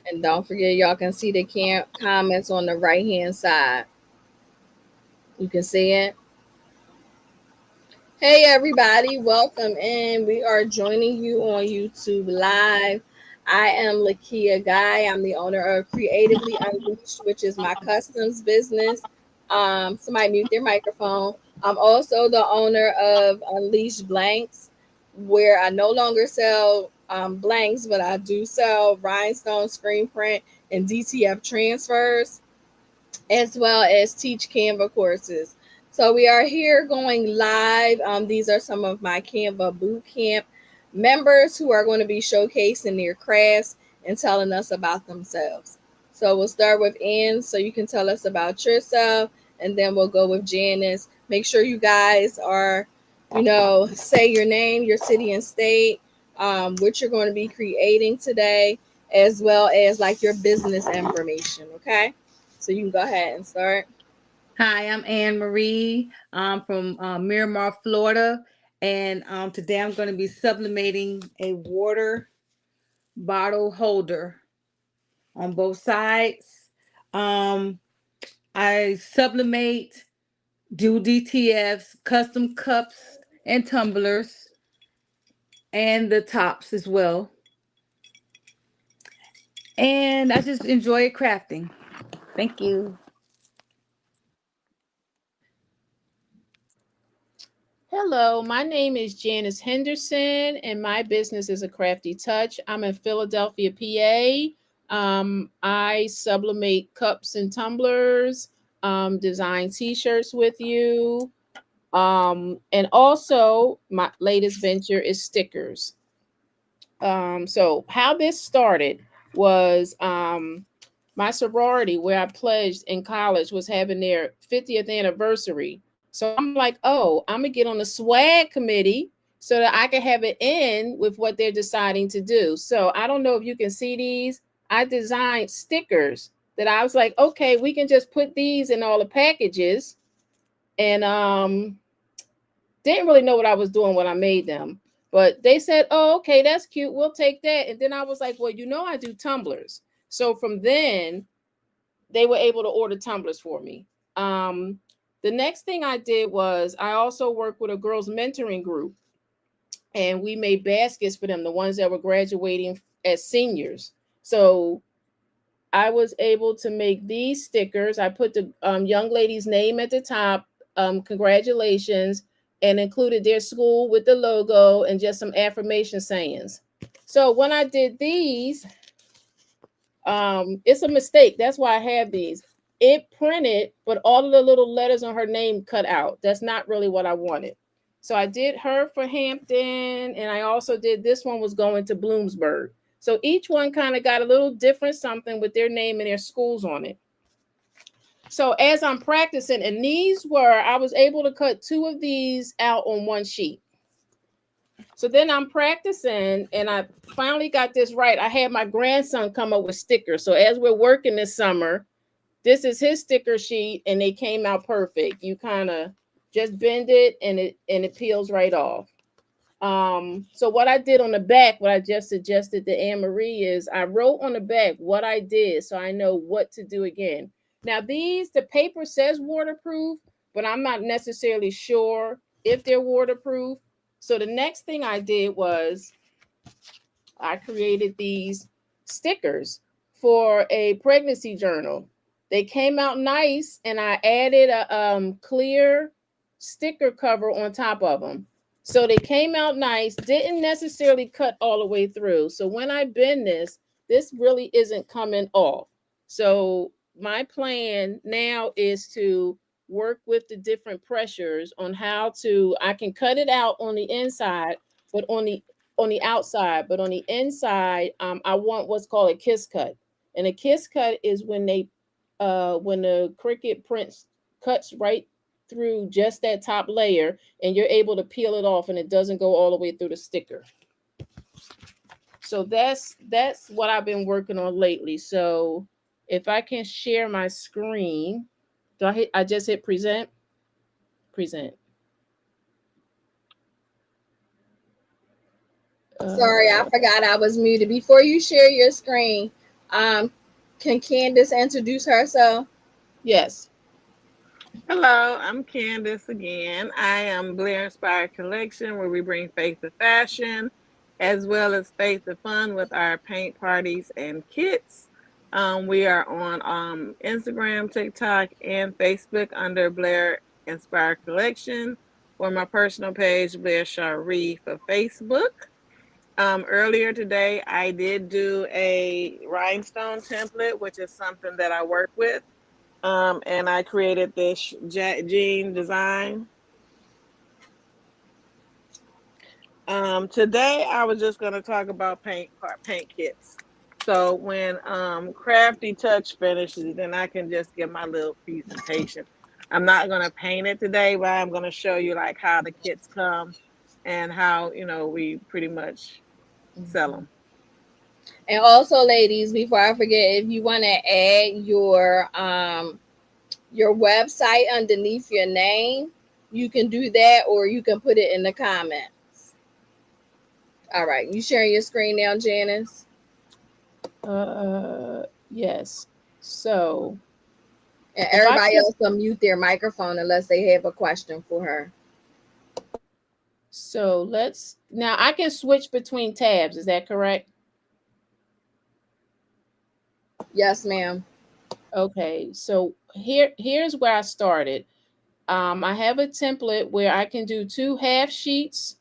And don't forget, y'all can see the comments on the right hand side. You can see it. Hey everybody, welcome in. We are joining you on YouTube Live. I am Lakia Guy. I'm the owner of Creatively Unleashed, which is my customs business. Somebody mute their microphone. I'm also the owner of Unleashed Blanks, where I no longer sell blanks, but I do sell rhinestone screen print and DTF transfers, as well as teach Canva courses. So we are here going live. These are some of my Canva bootcamp members who are going to be showcasing their crafts and telling us about themselves. So we'll start with Ann, so you can tell us about yourself, and then we'll go with Janice. Make sure you guys are, say your name, your city and state, what you're going to be creating today, as well as like your business information. Okay. So you can go ahead and start. Hi, I'm Anne Marie. I'm from Miramar, Florida, and today I'm going to be sublimating a water bottle holder on both sides. Um, I sublimate, do DTFs, custom cups and tumblers, and the tops as well. And I just enjoy crafting. Thank you. Hello, my name is Janice Henderson, and my business is a Crafty Touch. I'm in Philadelphia, PA. I sublimate cups and tumblers, design T-shirts with you, and also my latest venture is stickers. So how this started was my sorority, where I pledged in college, was having their 50th anniversary. So I'm like, oh, I'm gonna get on the swag committee so that I can have it in with what they're deciding to do. So I don't know if you can see these. I designed stickers that I was like, okay, we can just put these in all the packages, and didn't really know what I was doing when I made them. But they said, oh, okay, that's cute. We'll take that. And then I was like, well, I do tumblers. So from then, they were able to order tumblers for me. Um, the next thing I did was I also worked with a girls mentoring group, and we made baskets for them, the ones that were graduating as seniors. So I was able to make these stickers. I put the young lady's name at the top, congratulations, and included their school with the logo and just some affirmation sayings. So when I did these, it's a mistake. That's why I have these. It printed, but all of the little letters on her name cut out. That's not really what I wanted. So I did her for Hampton, and I also did this one was going to Bloomsburg. So each one kind of got a little different something with their name and their schools on it. So as I'm practicing, and I was able to cut two of these out on one sheet. So then I'm practicing, and I finally got this right. I had my grandson come up with stickers. So as we're working this summer, this is his sticker sheet, and they came out perfect. You kind of just bend it, and it peels right off. So what I did on the back, what I just suggested to Anne Marie, is I wrote on the back what I did so I know what to do again. Now the paper says waterproof, but I'm not necessarily sure if they're waterproof. So the next thing I did was I created these stickers for a pregnancy journal. They came out nice, and I added a clear sticker cover on top of them. So they came out nice, didn't necessarily cut all the way through. So when I bend this really isn't coming off. So my plan now is to work with the different pressures on I can cut it out on the inside, but on the outside, but on the inside, I want what's called a kiss cut. And a kiss cut is when when the Cricut prints cuts right through just that top layer, and you're able to peel it off, and it doesn't go all the way through the sticker. So that's what I've been working on lately. So if I can share my screen, I just hit present. Sorry, I forgot I was muted. Before you share your screen, Um, can Candace introduce herself? Yes. Hello, I'm Candace again. I am Blair Inspired Collection, where we bring faith to fashion as well as faith to fun with our paint parties and kits. We are on Instagram, TikTok, and Facebook under Blair Inspired Collection, or my personal page, Blair Shari, for Facebook. Earlier today, I did do a rhinestone template, which is something that I work with, and I created this jean design. Today I was just going to talk about paint kits. So when Crafty Touch finishes, then I can just give my little presentation. I'm not going to paint it today, but I'm going to show you like how the kits come and how we pretty much sell them. And also, ladies, before I forget, if you want to add your website underneath your name, you can do that, or you can put it in the comments. All right, you sharing your screen now, Janice? Yes. So And if I everybody put, else will mute their microphone unless they have a question for her. so let's now I can switch between tabs. Is that correct? Yes, ma'am. Okay. So here's where I started. I have a template where I can do 2 half sheets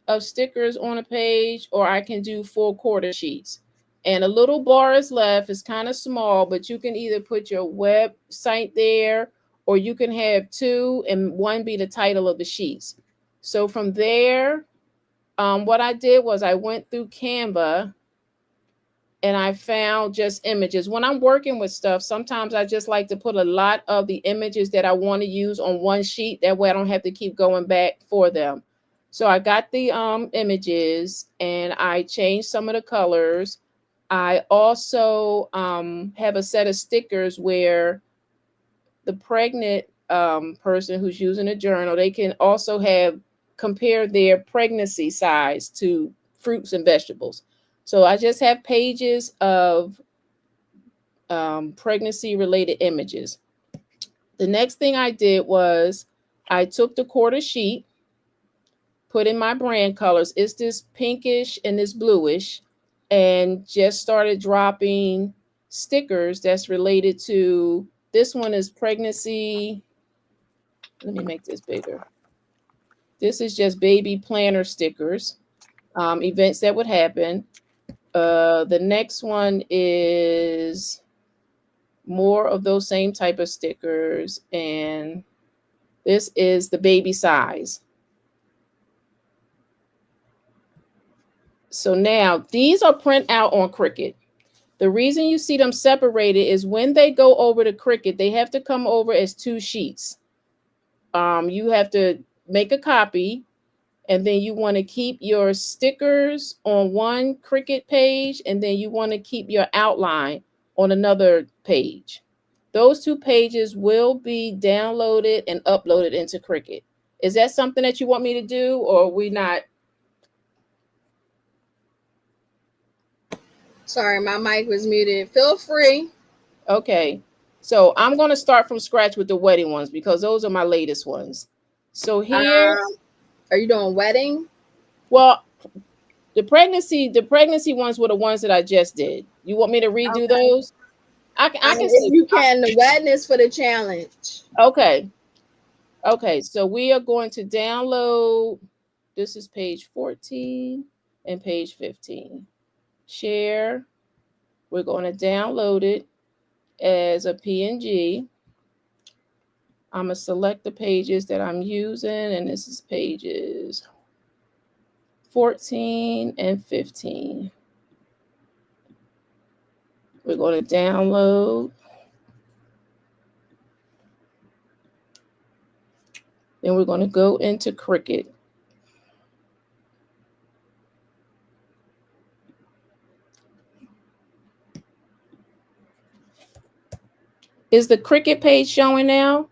of stickers on a page, or I can do 4 quarter sheets. And a little bar is left. It's kind of small, but you can either put your website there, or you can have two and one be the title of the sheets. So from there, what I did was I went through Canva and I found just images. When I'm working with stuff, sometimes I just like to put a lot of the images that I want to use on one sheet. That way I don't have to keep going back for them. So I got the images and I changed some of the colors. I also have a set of stickers where the pregnant person who's using a journal, they can also have compare their pregnancy size to fruits and vegetables. So I just have pages of pregnancy related images. The next thing I did was I took the quarter sheet, put in my brand colors. It's this pinkish and this bluish, and just started dropping stickers that's related to this one is pregnancy. Let me make this bigger. This is just baby planner stickers, events that would happen. The next one is more of those same type of stickers, and this is the baby size. So now these are print out on Cricut. The reason you see them separated is when they go over to Cricut, they have to come over as 2 sheets. You have to make a copy, and then you want to keep your stickers on one Cricut page, and then you want to keep your outline on another page. Those 2 pages will be downloaded and uploaded into Cricut. Is that something that you want me to do, or are we not? Sorry, my mic was muted. Feel free. Okay. So I'm going to start from scratch with the wedding ones because those are my latest ones. So here, Um, are you doing wedding? well, the pregnancy ones were the ones that I just did. You want me to redo Okay. those? I can If see. you can, the wedding is for the challenge. Okay. Okay. So we are going to download. This is page 14 and page 15. Share. We're going to download it as a PNG. I'm going to select the pages that I'm using, and this is pages 14 and 15. We're going to download. Then we're going to go into Cricut. Is the Cricut page showing now?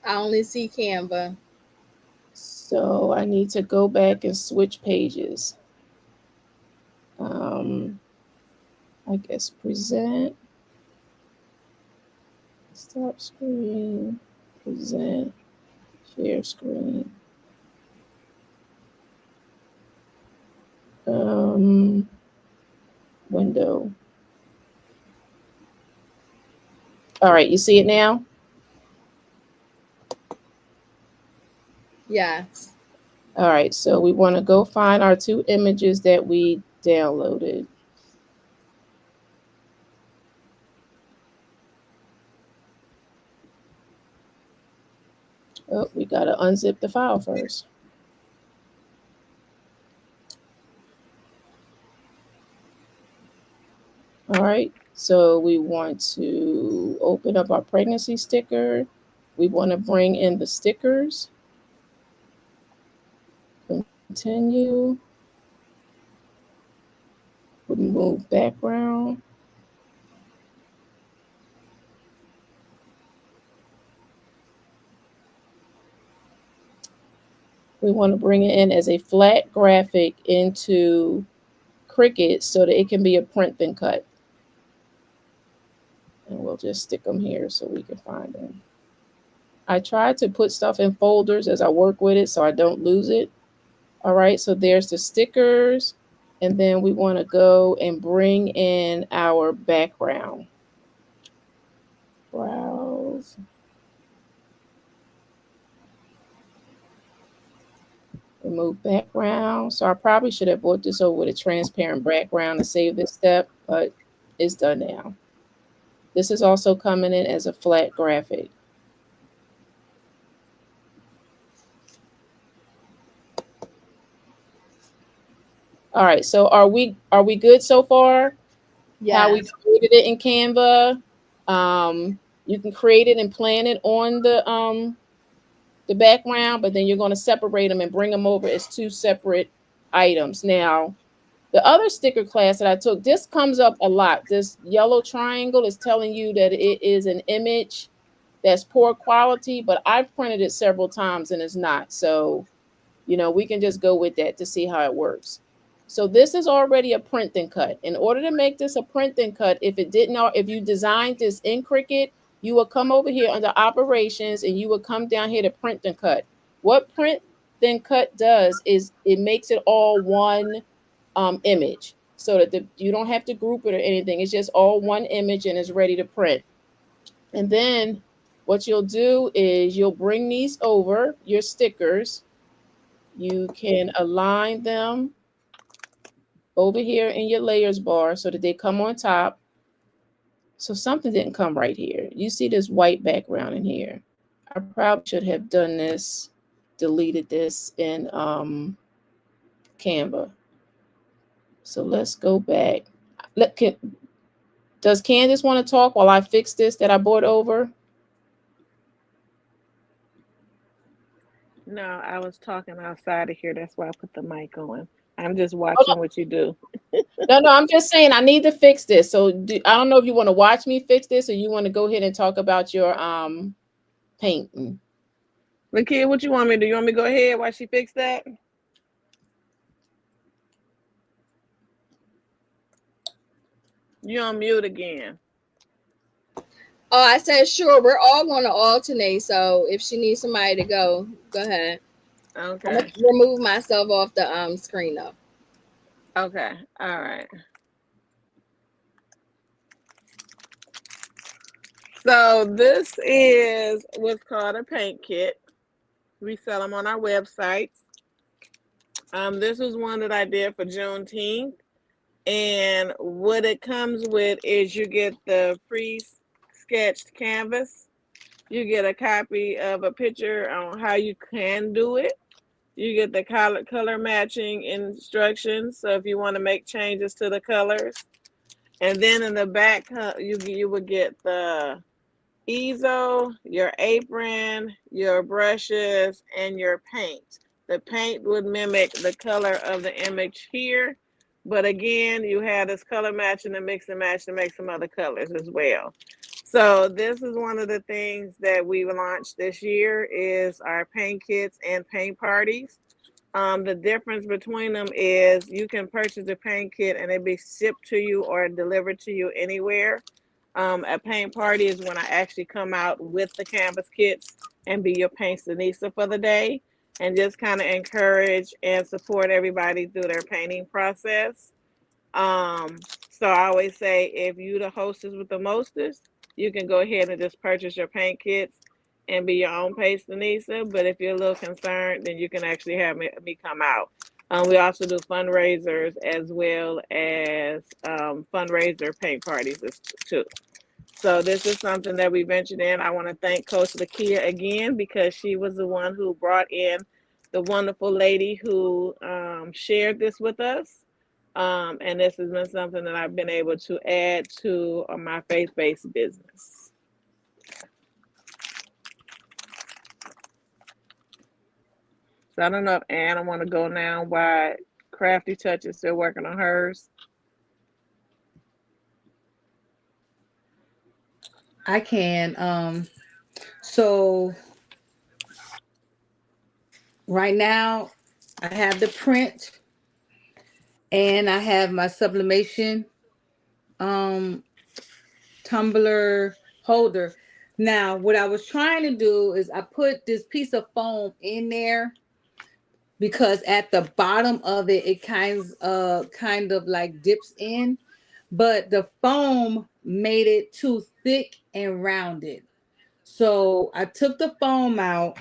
I only see Canva. So I need to go back and switch pages. I guess present, stop screen, present, share screen. Um, Window. All right, you see it now? Yes. All right, so we want to go find our two images that we downloaded. Oh, we got to unzip the file first. All right, so we want to open up our pregnancy sticker. We want to bring in the stickers. Continue. Remove background. We want to bring it in as a flat graphic into Cricut so that it can be a print then cut. And we'll just stick them here so we can find them. I try to put stuff in folders as I work with it so I don't lose it. All right, so there's the stickers. And then we want to go and bring in our background. Browse. Remove background. So I probably should have brought this over with a transparent background to save this step, but it's done now. This is also coming in as a flat graphic. All right, so are we good so far? How we Yes. created it in Canva. You can create it and plan it on the background, but then you're going to separate them and bring them over as two separate items. Now, the other sticker class that I took, this comes up a lot. This yellow triangle is telling you that it is an image that's poor quality, but I've printed it several times and it's not. So, we can just go with that to see how it works. So this is already a print and cut. In order to make this a print and cut, if you designed this in Cricut, you will come over here under operations and you will come down here to print and cut. What print then cut does is it makes it all one image so that you don't have to group it or anything. It's just all one image and it's ready to print. And then what you'll do is you'll bring these over, your stickers. You can align them over here in your layers bar so that they come on top. So something didn't come right here. You see this white background in here. I probably should have done this, deleted this in Canva. So let's go back. Does Candace want to talk while I fix this that I brought over? No, I was talking outside of here. That's why I put the mic on. I'm just watching what you do. No, I'm just saying I need to fix this. So I don't know if you want to watch me fix this or you want to go ahead and talk about your painting. Look here, what you want me to do? You want me to go ahead while she fix that? You on mute again. Oh, I said sure. We're all going to alternate. So if she needs somebody to go ahead. I'm gonna Okay. remove myself off the screen though. Okay. All right. So this is what's called a paint kit. We sell them on our website. This is one that I did for Juneteenth. And what it comes with is you get the pre-sketched canvas. You get a copy of a picture on how you can do it. You get the color matching instructions. So if you want to make changes to the colors. And then in the back, you would get the easel, your apron, your brushes, and your paint. The paint would mimic the color of the image here. But again, you have this color matching and mix and match to make some other colors as well. So this is one of the things that we launched this year is our paint kits and paint parties. The difference between them is you can purchase a paint kit and it be shipped to you or delivered to you anywhere. A paint party is when I actually come out with the canvas kits and be your paint Denisa for the day and just kind of encourage and support everybody through their painting process. So I always say if you the hostess with the mostest, you can go ahead and just purchase your paint kits and be your own paste Denisa. But if you're a little concerned, then you can actually have me come out. We also do fundraisers as well as fundraiser paint parties too. So this is something that we ventured in. I want to thank Coach Lakia again because she was the one who brought in the wonderful lady who shared this with us. And this has been something that I've been able to add to my faith-based business. So I don't know if Anna want to go now while Crafty Touch is still working on hers. I can. So right now I have the print and I have my sublimation um tumbler holder. Now, what I was trying to do is I put this piece of foam in there because at the bottom of it, it kind of like dips in, but the foam made it too thick and rounded. So I took the foam out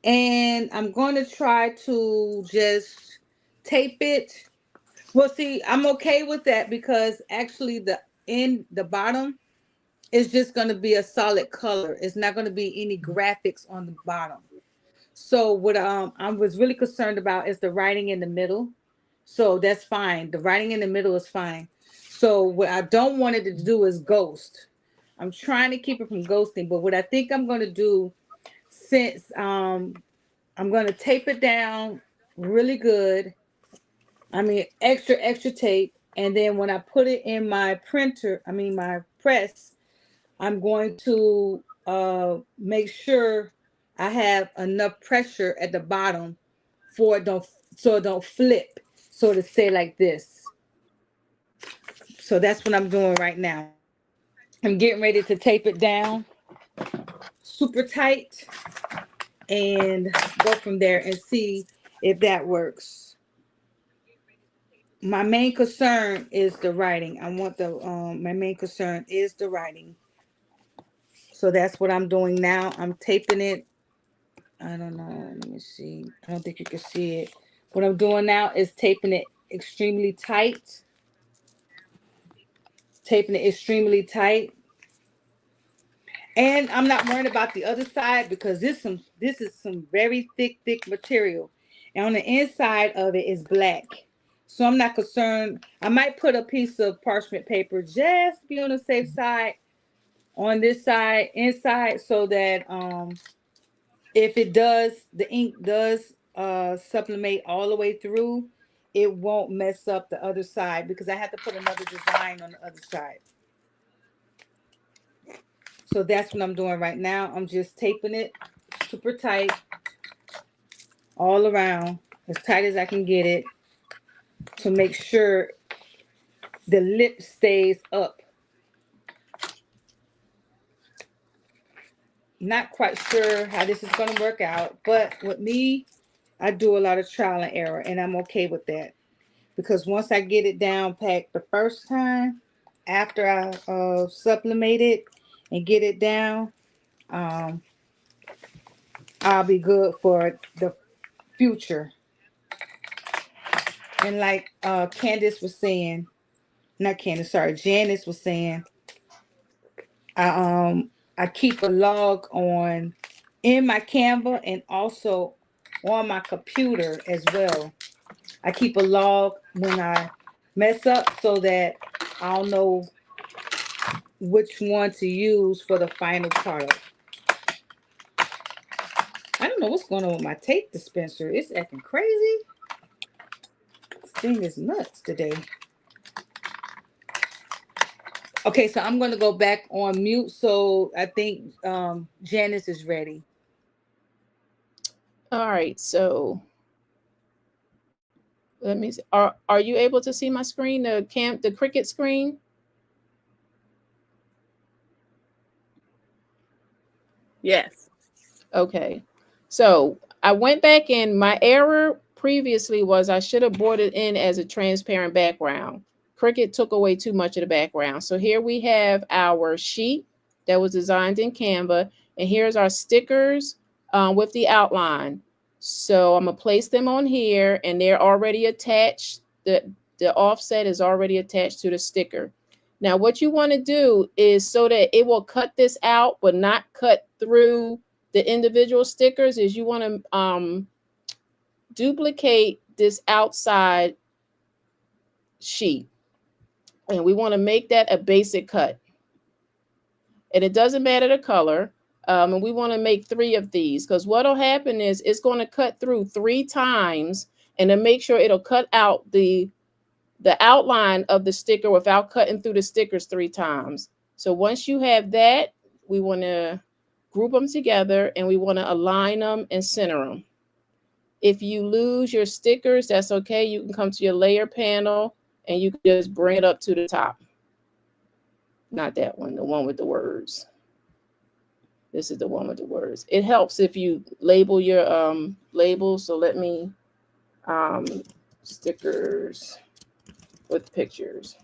and I'm going to try to just tape it. Well, see, I'm okay with that because actually the bottom is just going to be a solid color. It's not going to be any graphics on the bottom. So what I was really concerned about is the writing in the middle. So that's fine. The writing in the middle is fine. So what I don't want it to do is ghost. I'm trying to keep it from ghosting, but what I think I'm going to do, since I'm going to tape it down really good. I mean extra tape, and then when I put it in my printer, I mean my press, I'm going to make sure I have enough pressure at the bottom for it don't so it don't flip, so to stay like this. So that's what I'm doing right now. I'm getting ready to tape it down super tight and go from there and see if that works. My main concern is the writing. I want the my main concern is the writing. So that's what I'm doing now. I'm taping it. I don't know. Let me see. I don't think you can see it. What I'm doing now is taping it extremely tight. Taping it extremely tight. And I'm not worried about the other side because this is some very thick material. And on the inside of it is black. So I'm not concerned. I might put a piece of parchment paper just to be on the safe side on this side inside so that if it does, the ink does sublimate all the way through, it won't mess up the other side because I have to put another design on the other side. So that's what I'm doing right now. I'm just taping it super tight all around, as tight as I can get it, to make sure the lip stays up. Not quite sure how this is going to work out, but with me, I do a lot of trial and error, and I'm okay with that. Because once I get it down packed the first time, after I sublimate it and get it down, um, I'll be good for the future. And like Candace was saying, not Candace, sorry, Janice was saying, I I keep a log on in my Canva and also on my computer as well. I keep a log when I mess up so that I'll know which one to use for the final product. I don't know what's going on with my tape dispenser. It's acting crazy. This thing is nuts today. Okay, so I'm going to go back on mute. So I think Janice is ready. All right, so Let me see. Are you able to see my screen? The Cricut screen? Yes. Okay. So I went back in. My error previously was I should have brought it in as a transparent background. Cricut took away too much of the background. So here we have our sheet that was designed in Canva. And here's our stickers with the outline. So I'm going to place them on here and they're already attached. The offset is already attached to the sticker. Now, what you want to do is so that it will cut this out, but not cut through the individual stickers, is you want to duplicate this outside sheet. And we want to make that a basic cut. And it doesn't matter the color. And we want to make 3 of these because what will happen is it's going to cut through 3 times and to make sure it'll cut out the outline of the sticker without cutting through the stickers 3 times. So once you have that, we want to group them together and we want to align them and center them. If you lose your stickers, that's okay. You can come to your layer panel and you can just bring it up to the top. Not that one, the one with the words. This is the one with the words. It helps if you label your labels. So let me stickers with pictures.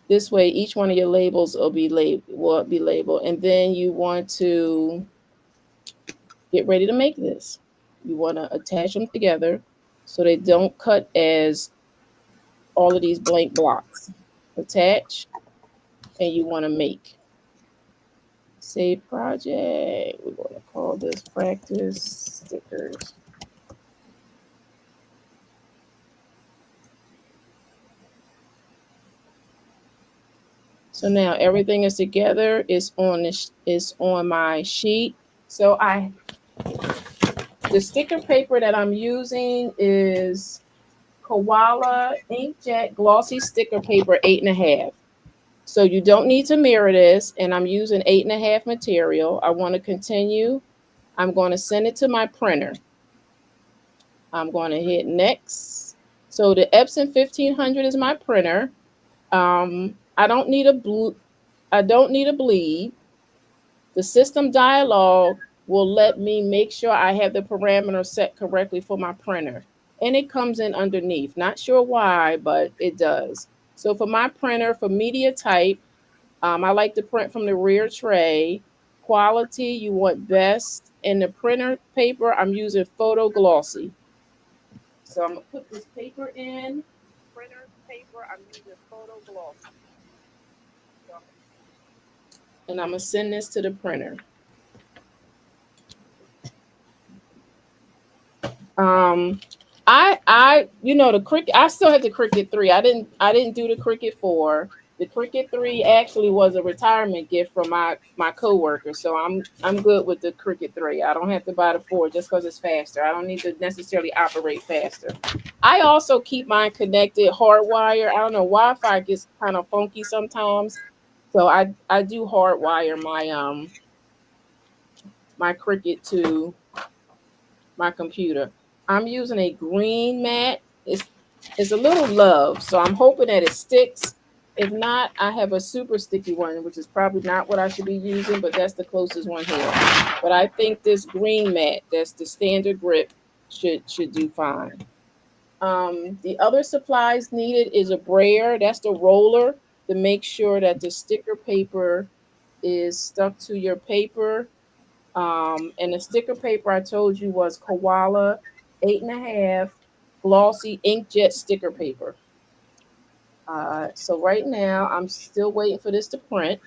This way, each one of your labels will be labeled, and then you want to get ready to make this. You want to attach them together so they don't cut as all of these blank blocks. Attach, and you want to make. Save project. We're going to call this practice stickers. So now everything is together. It's on my sheet. So the sticker paper that I'm using is Koala Inkjet Glossy Sticker Paper 8.5. So you don't need to mirror this, and I'm using 8.5 material. I want to continue. I'm going to send it to my printer. I'm going to hit next. So the Epson 1500 is my printer. I don't need a bleed. The system dialog will let me make sure I have the parameter set correctly for my printer. And it comes in underneath. Not sure why, but it does. So for my printer, for media type, I like to print from the rear tray. Quality, you want best. And the printer paper, I'm using photo glossy. So I'm going to put this paper in. Printer paper, I'm using photo glossy. And I'm going to send this to the printer. Um, the Cricut. I still have the Cricut 3. I didn't do the Cricut 4. The Cricut 3 actually was a retirement gift from my coworker, so I'm good with the Cricut 3. I don't have to buy the 4 just because it's faster. I don't need to necessarily operate faster. I also keep mine connected hardwire. I don't know, Wi-Fi gets kind of funky sometimes, so I do hardwire my Cricut to my computer. I'm using a green mat. It's a little love, so I'm hoping that it sticks. If not, I have a super sticky one, which is probably not what I should be using, but that's the closest one here. But I think this green mat, that's the standard grip, should do fine. The other supplies needed is a brayer. That's the roller to make sure that the sticker paper is stuck to your paper. And the sticker paper I told you was Koala 8.5 glossy inkjet sticker paper. So right now I'm still waiting for this to print.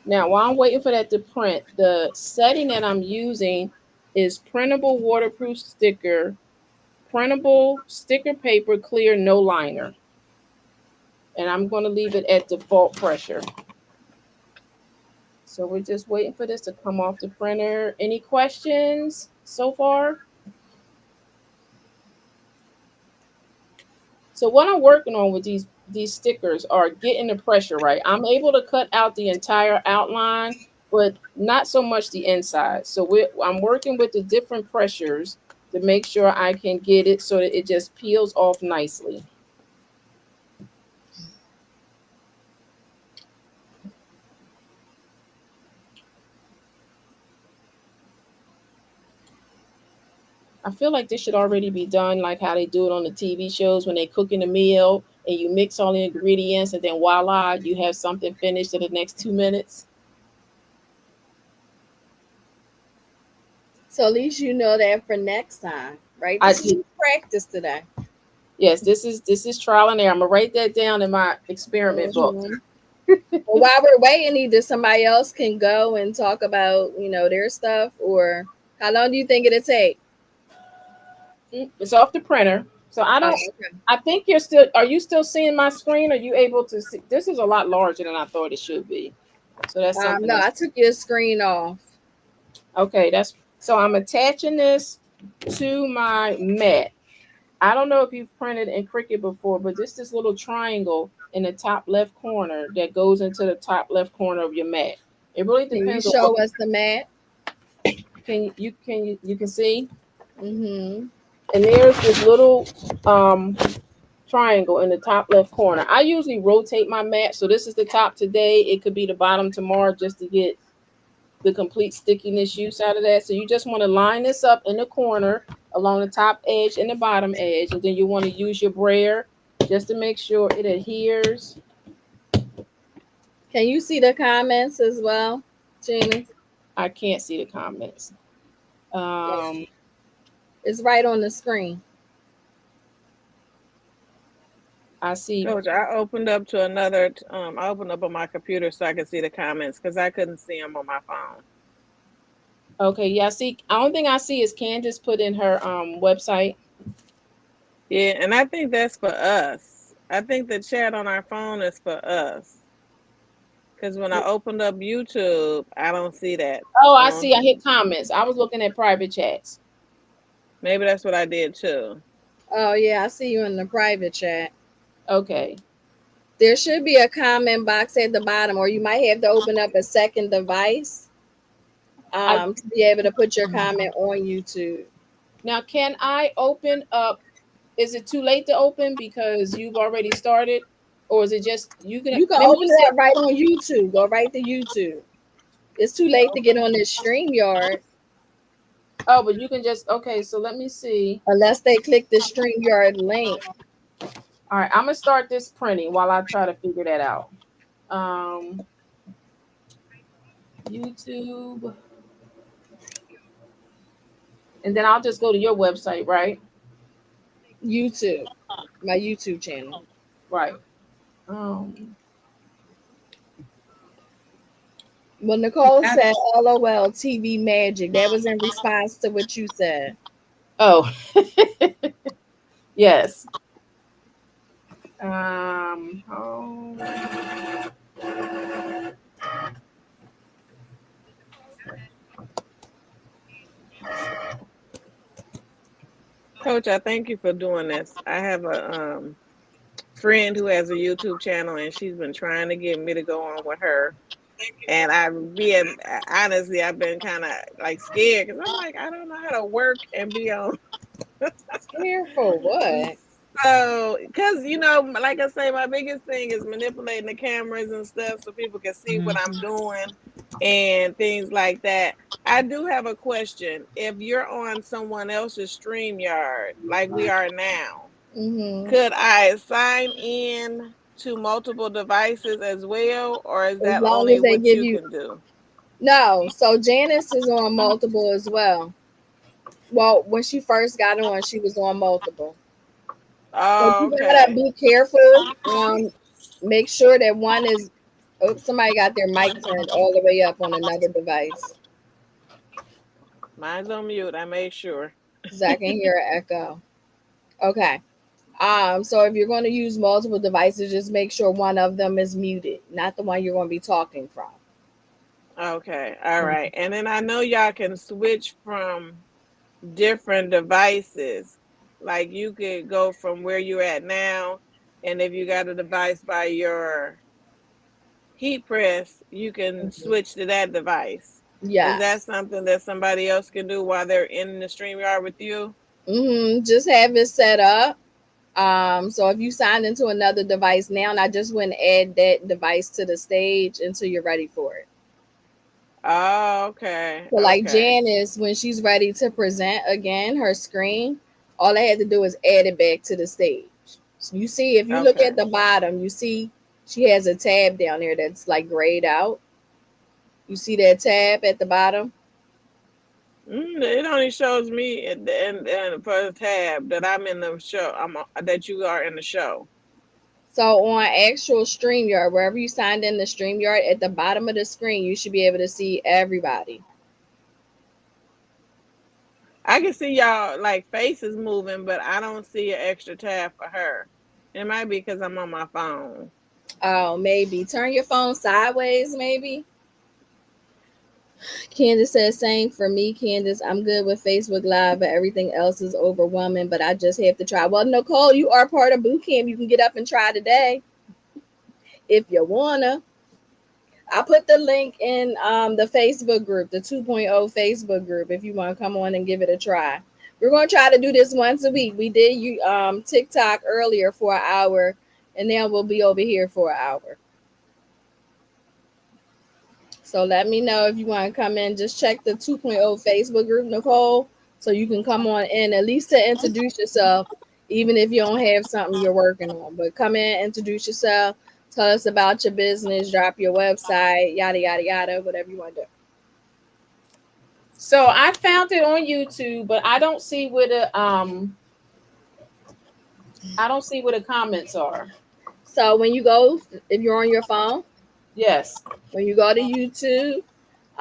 Now while I'm waiting for that to print, the setting that I'm using is printable waterproof sticker, printable sticker paper clear no liner. And I'm going to leave it at default pressure. So we're just waiting for this to come off the printer. Any questions so far? So what I'm working on with these stickers are getting the pressure right. I'm able to cut out the entire outline, but not so much the inside. So I'm working with the different pressures to make sure I can get it so that it just peels off nicely. I feel like this should already be done, like how they do it on the TV shows when they cooking a meal and you mix all the ingredients and then voila, you have something finished in the next 2 minutes. So at least you know that for next time, right? I This is practice today. Yes, this is trial and error. I'm gonna write that down in my experiment book. Hmm. Well, while we're waiting, either somebody else can go and talk about, their stuff, or how long do you think it'll take? It's off the printer, so I Oh, don't. okay. I think you're still. Are you still seeing my screen? Are you able to see? This is a lot larger than I thought it should be. So that's something No, else. I took your screen off. Okay, that's so I'm attaching this to my mat. I don't know if you've printed in Cricut before, but this little triangle in the top left corner that goes into the top left corner of your mat. It really Can you depends on what show us the mat? you can see. Mm-hmm. And there's this little triangle in the top left corner. I usually rotate my mat, so this is the top today. It could be the bottom tomorrow, just to get the complete stickiness use out of that. So you just want to line this up in the corner along the top edge and the bottom edge, and then you want to use your brayer just to make sure it adheres. Can you see the comments as well, Janice? I can't see the comments. Um, It's right on the screen. I see. Coach, I opened up to another. I opened up on my computer so I could see the comments because I couldn't see them on my phone. Okay, yeah, I see. The only thing I see is Candace put in her website. Yeah, and I think that's for us. I think the chat on our phone is for us. Because when I opened up YouTube, I don't see that. Oh, I I don't. see. I hit comments. I was looking at private chats. Maybe that's what I did too. Oh yeah, I see you in the private chat. Okay. There should be a comment box at the bottom, or you might have to open up a second device I to be able to put your comment on YouTube. Now can I open up? Is it too late to open because you've already started, or is it just you can? You can Let me open see. that right on YouTube. Go right to YouTube. It's too late to get on this StreamYard Oh, but you can just okay. So let me see. unless they click the StreamYard link. All right, I'm gonna start this printing while I try to figure that out. Um, YouTube, and then I'll just go to your website, right? YouTube, my YouTube channel. Right. Um, Well, Nicole I, said, "LOL, TV magic." That was in response to what you said. oh, yes. Oh, Coach, I thank you for doing this. I have a friend who has a YouTube channel, and she's been trying to get me to go on with her. And I'm being honestly, I've been kind of like scared because I'm like, I don't know how to work and be on. Scared for what? So, because like I say, my biggest thing is manipulating the cameras and stuff so people can see what I'm doing and things like that. I do have a question. If you're on someone else's StreamYard, like we are now, Hmm. could I sign in to multiple devices as well, or is As that long only as they what give you you can do? no. So Janice is on multiple as well. Well, when she first got on, she was on multiple. But Oh, you gotta okay. be careful. Make sure that one is. Oh, somebody got their mic turned all the way up on another device Mine's on mute. I made sure. because I can hear an echo. Okay. So if you're going to use multiple devices, just make sure one of them is muted, not the one you're going to be talking from. Okay. All right. And then I know y'all can switch from different devices. Like you could go from where you're at now And if you got a device by your heat press, you can switch to that device. Is that Yes. something that somebody else can do while they're in the StreamYard with you? Just have it set up. So if you signed into another device now, and I just wouldn't add that device to the stage until you're ready for it. Oh, okay. So like Okay. Janice, when she's ready to present again her screen, all I had to do is add it back to the stage. So you see, if you look Okay. at the bottom, you see she has a tab down there that's like grayed out. You see that tab at the bottom? It only shows me and for the tab that I'm in the show. That you are in the show. So on actual StreamYard, wherever you signed in the StreamYard, at the bottom of the screen, you should be able to see everybody. I can see y'all like faces moving, but I don't see an extra tab for her. It might be because I'm on my phone. Oh, maybe. Turn your phone sideways, maybe. Candace says, same for me, Candace. I'm good with Facebook Live, but everything else is overwhelming, but I just have to try. Well, Nicole, you are part of boot camp. You can get up and try today if you wanna. I put the link in the Facebook group, the 2.0 Facebook group, if you want to come on and give it a try. We're going to try to do this once a week. We did you TikTok earlier for an hour, and now we'll be over here for an hour. So let me know if you want to come in. Just check the 2.0 Facebook group, Nicole, so you can come on in at least to introduce yourself, even if you don't have something you're working on. But come in, introduce yourself, tell us about your business, drop your website, yada, yada, yada, whatever you want to do. So I found it on YouTube, but I don't see where the comments are. So when you go, if you're on your phone, Yes, when you go to YouTube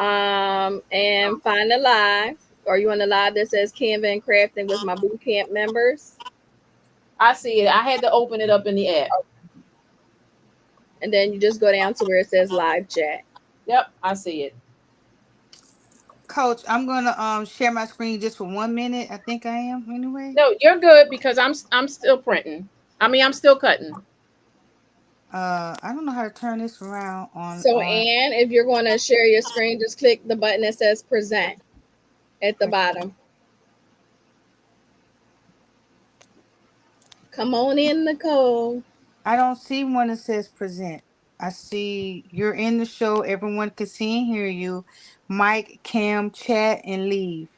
and find the live, or you on the live that says Canva and Crafting with my boot camp members, I see it. I had to open it up in the app. and then you just go down to where it says live chat. Yep, I see it. Coach, I'm gonna share my screen just for 1 minute. I think I am anyway. No, you're good because I'm still printing. I mean, I'm still cutting. I don't know how to turn this around So, on and if you're going to share your screen, just click the button that says present at the bottom. Come on in, Nicole. I don't see one that says present. I see you're in the show. Everyone can see and hear you. Mic, cam, chat, and leave.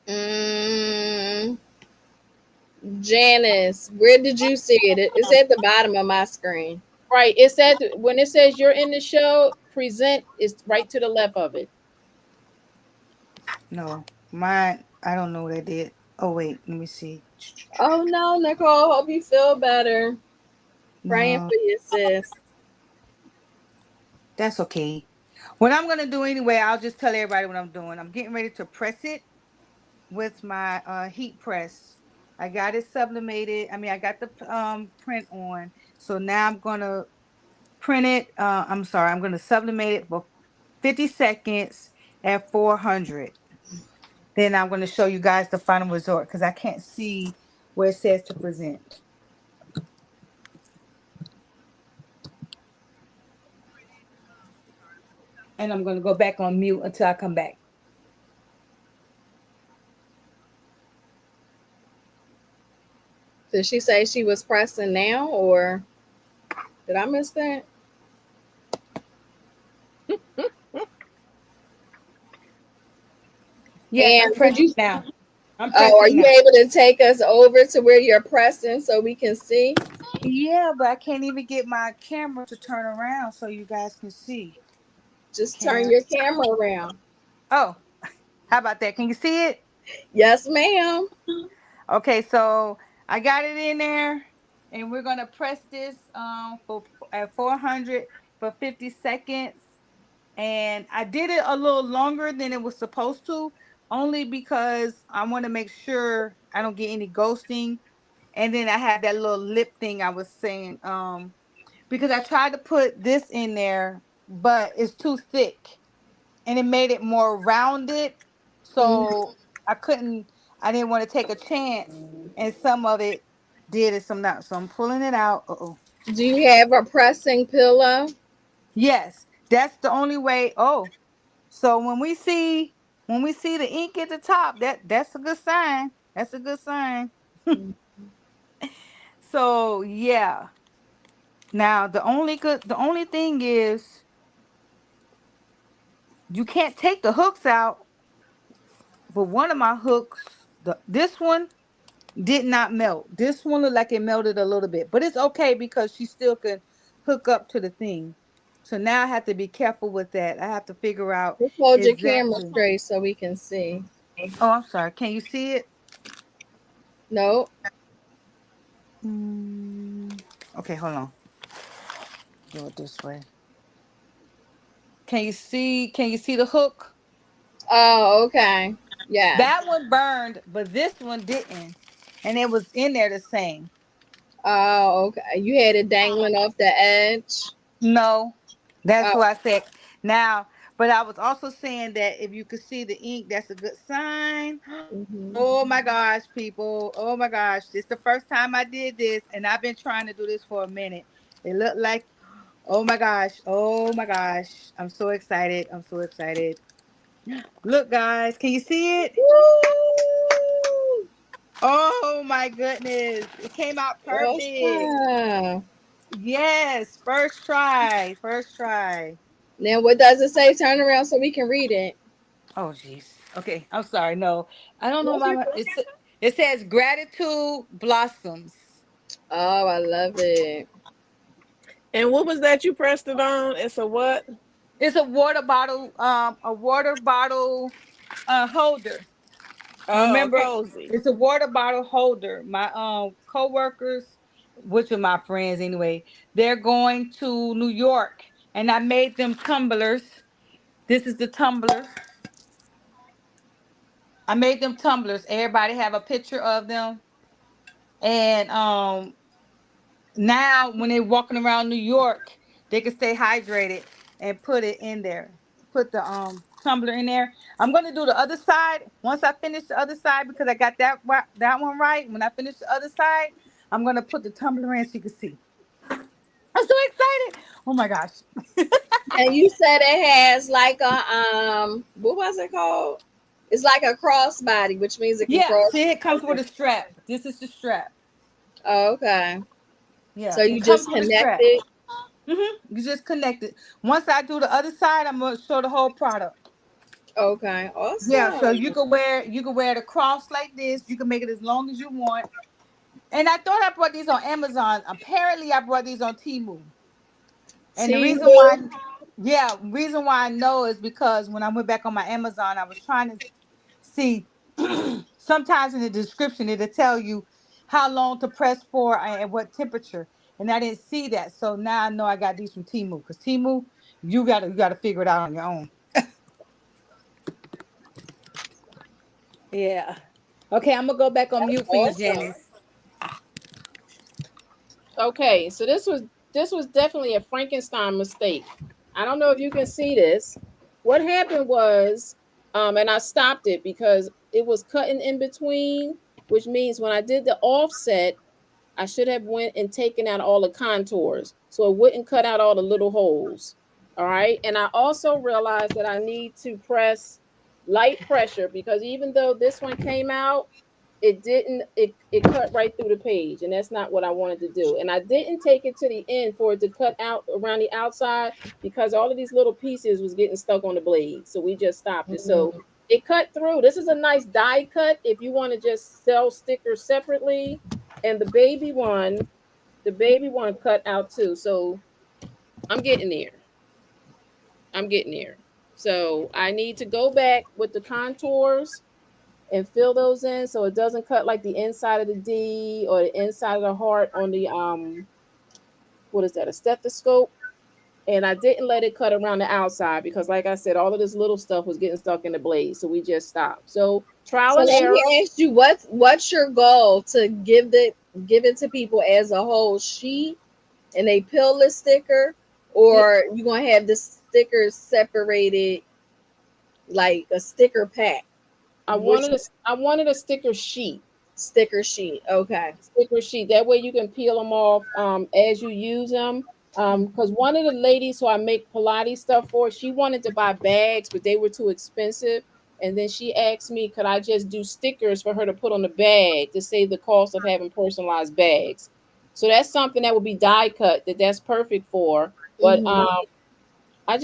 Mm, Janice, where did you see it? It's at the bottom of my screen. Right. It said when it says you're in the show, present is right to the left of it. No, mine. I don't know what I did. Oh wait, let me see. Oh no, Nicole. Hope you feel better. Praying No, for you, sis. that's okay. What I'm gonna do anyway, I'll just tell everybody what I'm doing. I'm getting ready to press it with my heat press. I got it sublimated. I mean, I got the print on. So now I'm gonna print it. I'm sorry, I'm gonna sublimate it for 50 seconds at 400. Then I'm gonna show you guys the final result because I can't see where it says to present. And I'm gonna go back on mute until I come back. Did she say she was pressing now, or did I miss that? Yes, I'm And could pressing you? now. I'm Oh, are pressing you now. able to take us over to where you're pressing so we can see? Yeah, but I can't even get my camera to turn around so you guys can see. Just turn Cam. your camera around. Oh, how about that? Can you see it? Yes, ma'am. Okay, so I got it in there, and we're gonna press this for at 400 for 50 seconds. And I did it a little longer than it was supposed to, only because I want to make sure I don't get any ghosting. And then I have that little lip thing I was saying, because I tried to put this in there, but it's too thick, and it made it more rounded. Mhm. So I couldn't. I didn't want to take a chance, and some of it. did it some now. So I'm pulling it out. Uh-oh. Do you have a pressing pillow? Yes, that's the only way. Oh, so when we see the ink at the top, that's a good sign. That's a good sign. So yeah. Now the only thing is you can't take the hooks out, but one of my hooks, this one did not melt. This one looked like it melted a little bit, but it's okay because she still can hook up to the thing. So now I have to be careful with that. I have to figure out Just hold your camera exactly. straight so we can see. Oh, I'm sorry. Can you see it? No. Mm, okay, hold on. Do it this way. Can you see? Can you see the hook? Oh, okay. Yes. That one burned, but this one didn't, and it was in there the same. Oh, okay. You had it dangling off the edge. No, that's Oh. what I said. Now, but I was also saying that if you could see the ink, that's a good sign. Hmm. Oh my gosh, people. Oh my gosh. This is the first time I did this, and I've been trying to do this for a minute. It looked like, oh my gosh. Oh my gosh. I'm so excited. I'm so excited. Look, guys, can you see it? Woo! Oh my goodness. It came out perfect. Awesome. Yes, first try. First try. Now, what does it say? Turn around so we can read it. Oh jeez. Okay, I'm sorry. No, I don't know Yes, why you can. it says gratitude blossoms. Oh, I love it. And what was that you pressed it on? It's a what? It's a water bottle holder. Oh, Remember, cozy. it's a water bottle holder. My coworkers, which are my friends anyway, they're going to New York, and I made them tumblers. This is the tumbler. I made them tumblers. Everybody have a picture of them, and now when they're walking around New York, they can stay hydrated and put it in there. Put the tumbler in there. I'm gonna do the other side once I finish the other side because I got that one right. When I finish the other side, I'm gonna put the tumbler in so you can see. I'm so excited. Oh my gosh. And you said it has like a what was it called? It's like a crossbody, which means it can Yeah, cross see it comes with over. a strap. This is the strap. Oh, okay. Yeah, So it you comes just with a connect strap. it. You just connect it. Once I do the other side, I'm gonna show the whole product. Okay. Yeah, so Awesome. you can wear it across like this. You can make it as long as you want. And I thought I brought these on Amazon. Apparently, I brought these on Temu. And the reason Timu. why, yeah, reason why I know is because when I went back on my Amazon, I was trying to see. Sometimes in the description, it'll tell you how long to press for and what temperature. And I didn't see that, so now I know I got these from Temu. Because Temu, you gotta figure it out on your own. Yeah. Okay, I'm gonna go back on mute for you, Awesome. Janice. Okay, so this was definitely a Frankenstein mistake. I don't know if you can see this. What happened was, and I stopped it because it was cutting in between, which means when I did the offset, I should have went and taken out all the contours so it wouldn't cut out all the little holes. All right, and I also realized that I need to press light pressure because even though this one came out, it didn't it cut right through the page, and that's not what I wanted to do. And I didn't take it to the end for it to cut out around the outside because all of these little pieces was getting stuck on the blade, so we just stopped it. So Mhm. it cut through. This is a nice die cut if you want to just sell stickers separately. And the baby one cut out too. So i'm getting there I'm getting there. So I need to go back with the contours and fill those in so it doesn't cut like the inside of the D or the inside of the heart on the what is that, a stethoscope. And I didn't let it cut around the outside because like I said, all of this little stuff was getting stuck in the blade. So we just stopped. So trial So and let error. me ask you, what's your goal to give it to people as a whole sheet and they peel the sticker, Yeah, or you gonna have the stickers separated like a sticker pack? I Which wanted a I wanted a sticker sheet. Sticker sheet. Okay. Sticker sheet. That way you can peel them off as you use them. Because one of the ladies who I make Pilates stuff for, she wanted to buy bags, but they were too expensive. And then she asked me, could I just do stickers for her to put on the bag to save the cost of having personalized bags? So that's something that would be die cut. That's perfect for. But Mm-hmm. I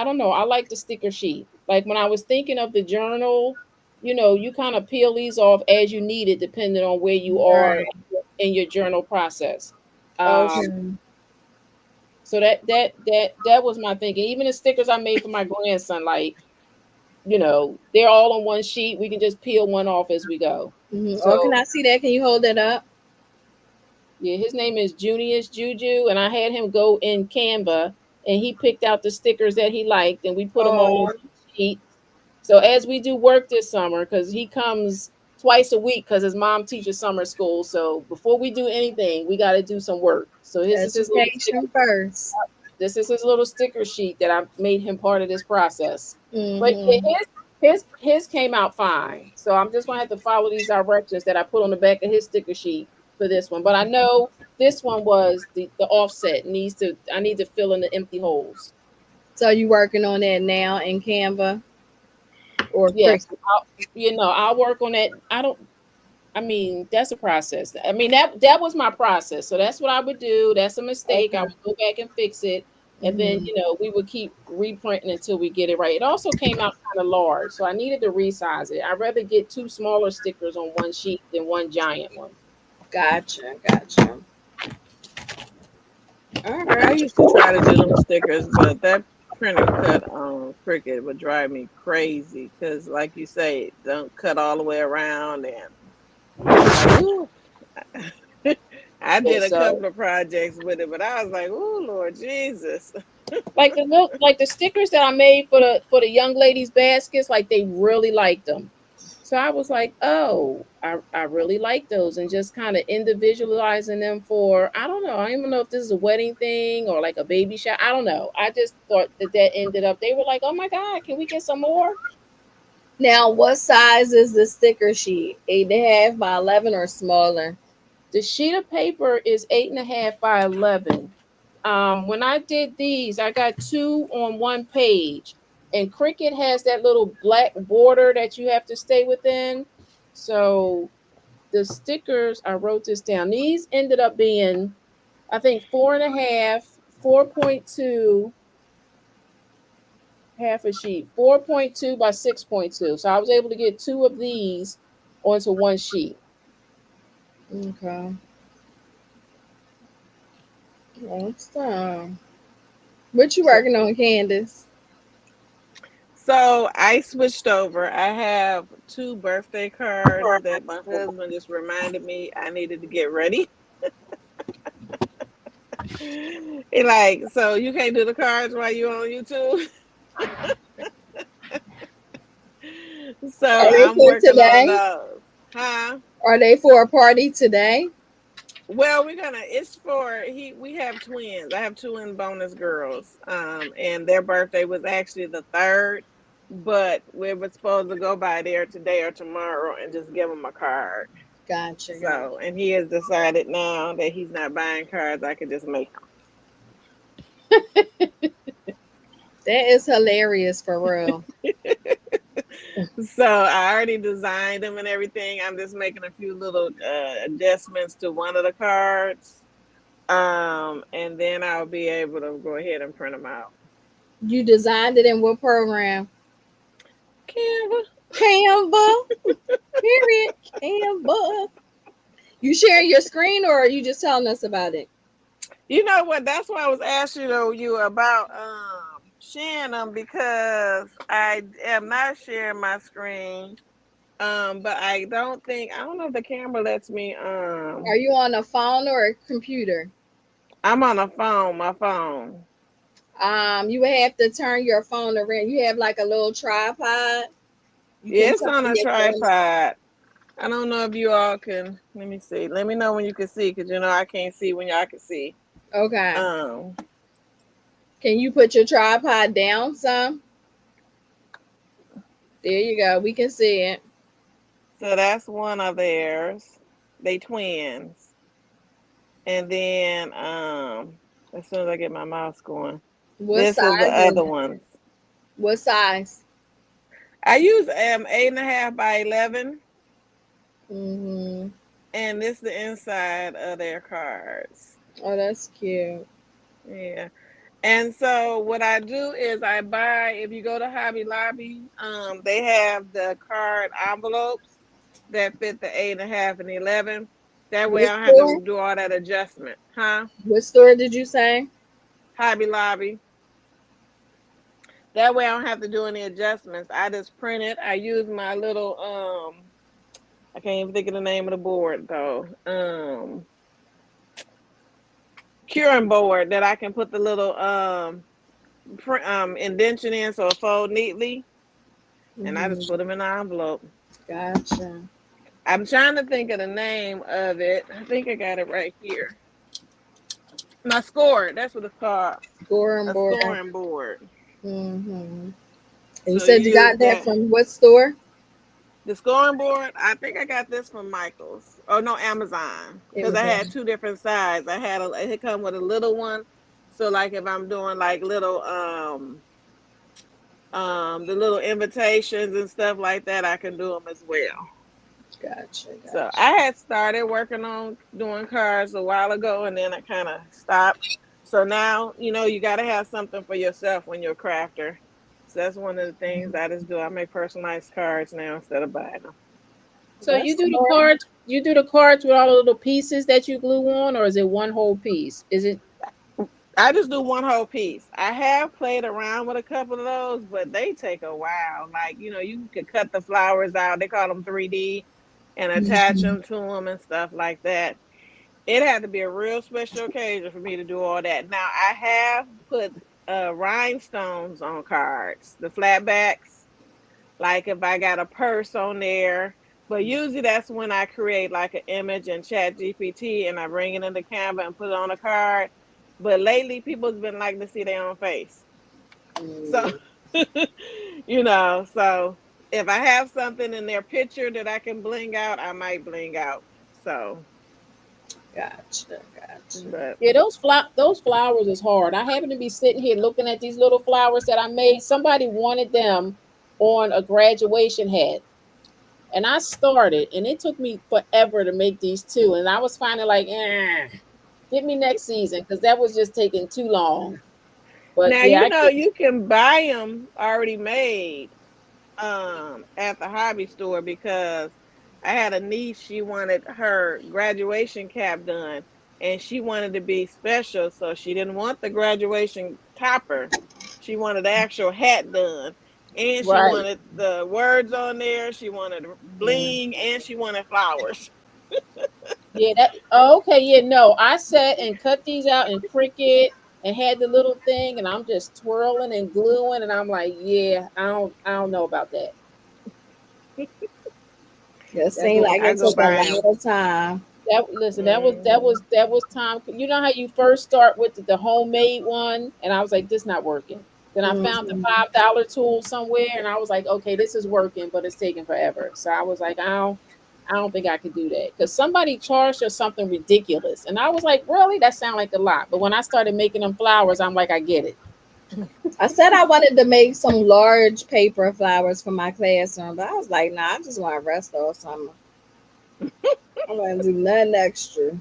don't know. I like the sticker sheet. Like when I was thinking of the journal, you kind of peel these off as you need it, depending on where you are Right. in your journal process. Um, Okay. so that was my thinking. Even the stickers I made for my grandson, like they're all on one sheet. We can just peel one off as we go. Mm-hmm. Oh, can So I see that? Can you hold it up? yeah, his name is Junius Juju, and I had him go in Canva, and he picked out the stickers that he liked, and we put them all on Oh, one sheet. So as we do work this summer, because he comes twice a week because his mom teaches summer school. So before we do anything, we got to do some work. So this is his little sticker. education first. This is his little sticker sheet that I made him part of this process. But yeah, Mm-hmm. his came out fine. So I'm just gonna have to follow these directions that I put on the back of his sticker sheet for this one. But I know this one was the offset needs to. I need to fill in the empty holes. So you working on that now in Canva or Yes, Cricut? I'll work on that. I mean, that's a process. I mean, that was my process. So that's what I would do. That's a mistake. I Okay. would go back and fix it. And then, Mm-hmm. we would keep reprinting until we get it right. It also came out kind of large. So I needed to resize it. I'd rather get two smaller stickers on one sheet than one giant one. Gotcha. Gotcha. All I right. used to try to do them stickers, but that printer cut on Cricut would drive me crazy because, like you say, don't cut all the way around, and I'm like, ooh. I Yeah, did a so couple of projects with it, but I was like, ooh, Lord Jesus. like the stickers that I made for the young ladies' baskets, like they really liked them. So I was like, oh, I really like those, and just kind of individualizing them for I don't know. I don't even know if this is a wedding thing or like a baby shower. I don't know. I just thought that ended up. They were like, oh my god, can we get some more? Now, what size is the sticker sheet? 8.5 by 11 or smaller? The sheet of paper is 8.5 by 11. When I did these, I got two on one page, and Cricut has that little black border that you have to stay within. So the stickers, I wrote this down. These ended up being, I think, 4.5, 4.2, half a sheet, 4.2 by 6.2. So I was able to get two of these onto one sheet. Okay. Awesome. What you So working on, Candace? So I switched over. I have two birthday cards that my husband just reminded me I needed to get ready. He like, so you can't do the cards while you on YouTube. So Are they I'm for working on today? those. Huh? Are they for a party today? Well, we're gonna. It's for he. We have twins. I have twin bonus girls. And their birthday was actually the third, but we were supposed to go by there today or tomorrow and just give them a card. Gotcha, So, gotcha. and he has decided now that he's not buying cards. I could just make That is hilarious for real. them. So I already designed them and everything. I'm just making a few little adjustments to one of the cards. And then I'll be able to go ahead and print them out. You designed it in what program? Canva. Canva. Period. Canva. You sharing your screen or are you just telling us about it? You know what? That's why I was asking you about sharing them because I am not sharing my screen. But I don't know if the camera lets me Are you on a phone or a computer? I'm on a phone, my phone. You would have to turn your phone around. You have like a little tripod. You Yeah, can it's turn on a your phone. tripod. I don't know if you all can let me see. Let me know when you can see because I can't see when y'all can see. Okay. Um Can you put your tripod down some? There you go. We can see it. So that's one of theirs. They twins. And then as soon as I get my mouse going, What this is the size is other it? ones. What size? I use 8.5 by 11, Mm-hmm. and this the inside of their cards. Oh, that's cute. Yeah. And so what I do is I buy, if you go to Hobby Lobby, they have the card envelopes that fit the 8.5 and 11. That way What I don't have store? to do all that adjustment. Huh? What store did you say? Hobby Lobby. That way I don't have to do any adjustments. I just print it. I use my little I can't even think of the name of the board though. Curing board that I can put the little print indention in so it fold neatly, and I just Mm-hmm. put them in the envelope. Gotcha. I'm trying to think of the name of it. I think I got it right here. My score. That's what it's called. Scoring A board. scoring board. Mm-hmm. And you So you said you use got that that. from what store? The scoring board, I think I got this from Michael's. Oh no, Amazon. Because I had Amazon. two different sizes. I had it come with a little one. So like if I'm doing like little the little invitations and stuff like that, I can do them as well. Gotcha. So Gotcha. I had started working on doing cards a while ago, and then I kind of stopped. So now, you got to have something for yourself when you're a crafter. So that's one of the things I just do. I make personalized cards now instead of buying them. So you That's do the smart. cards. You do the cards with all the little pieces that you glue on, or is it one whole piece? Is it I just do one whole piece. I have played around with a couple of those, but they take a while. Like, you could cut the flowers out. They call them 3D and attach Mhm. them to them and stuff like that. It had to be a real special occasion for me to do all that. Now I have put rhinestones on cards, the flatbacks. Like if I got a purse on there, but usually that's when I create like an image in Chat GPT and I bring it into Canva and put it on a card. But lately, people's been liking to see their own face, so Mm, so if I have something in their picture that I can bling out, I might bling out. So, gotcha. Gotcha. but yeah? Those flowers is hard. I happen to be sitting here looking at these little flowers that I made. Somebody wanted them on a graduation hat, and I started, and it took me forever to make these two. And I was finally like, get me next season because that was just taking too long. But now yeah, I get. you can buy them already made at the hobby store because I had a niece, she wanted her graduation cap done and she wanted to be special, so she didn't want the graduation topper. She wanted the actual hat done. And she Right. wanted the words on there, she wanted Yeah. bling, and she wanted flowers. Yeah, that okay, yeah, no. I sat and cut these out in Cricut and had the little thing and I'm just twirling and gluing and I'm like, yeah, I don't know about that. It That's seemed what like I it go took a buy them. lot of time. that listen, Mm-hmm. that was time. You know how you first start with the homemade one and I was like, this not working. Then I found the Mhm. $5 tool somewhere and I was like, okay, this is working, but it's taking forever. So I was like, I don't think I could do that because somebody charged us something ridiculous, and I was like, really? That sounds like a lot. But when I started making them flowers, I'm like, I get it. I said I wanted to make some large paper flowers for my classroom, but I was like, nah, I just want to rest all summer. I want to do nothing extra.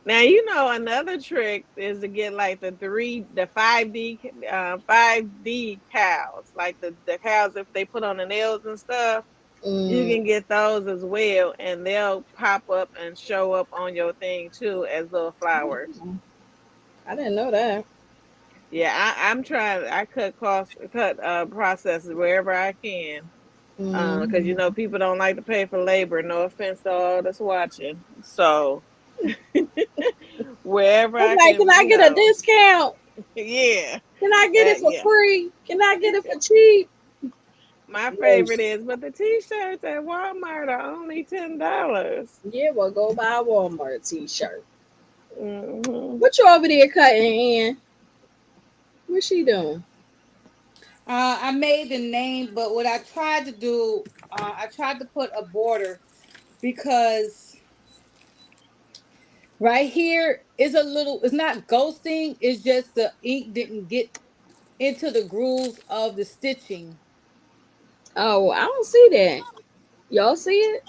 Now another trick is to get like the 5D cows, like the cows if they put on the nails and stuff. You Mm, can get those as well, and they'll pop up and show up on your thing too as little flowers. I didn't know that. Yeah, I'm trying. I cut processes wherever I can, because Mm. people don't like to pay for labor. No offense to all that's watching. So wherever I was I like, can can, I get a discount? yeah, Can I get it that for yeah. free? Can I get it for cheap? My favorite Yes. is, but the t-shirts at Walmart are only $10. Yeah, well, go buy a Walmart t-shirt. Hmm. What you over there cutting in? What's she doing? I made the name, but what I tried to do, I tried to put a border because right here is a little. It's not ghosting. It's just the ink didn't get into the grooves of the stitching. Oh, I don't see that. Y'all see it?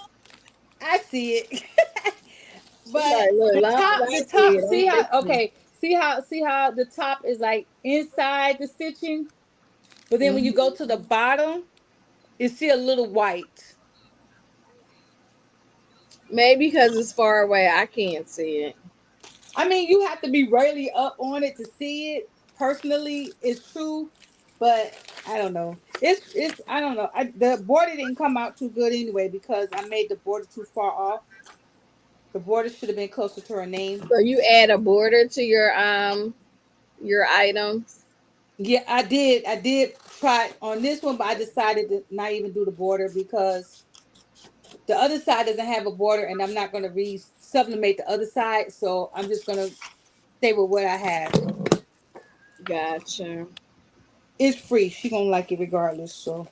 I see it. But Somebody look, the long as top, I the see top, it, I'm see how listening. okay, see how the top is like inside the stitching, but then when you go Hmm. to the bottom, you see a little white. Maybe because it's far away, I can't see it. I mean, you have to be really up on it to see it. Personally, it's true, but I don't know. It's I don't know. The border didn't come out too good anyway because I made the border too far off. The border should have been closer to her name. So you add a border to your items. Yeah, I did. I did try on this one, but I decided to not even do the border because the other side doesn't have a border, and I'm not going to sublimate the other side. So I'm just going to stay with what I have. Gotcha. It's free. She gonna like it regardless. So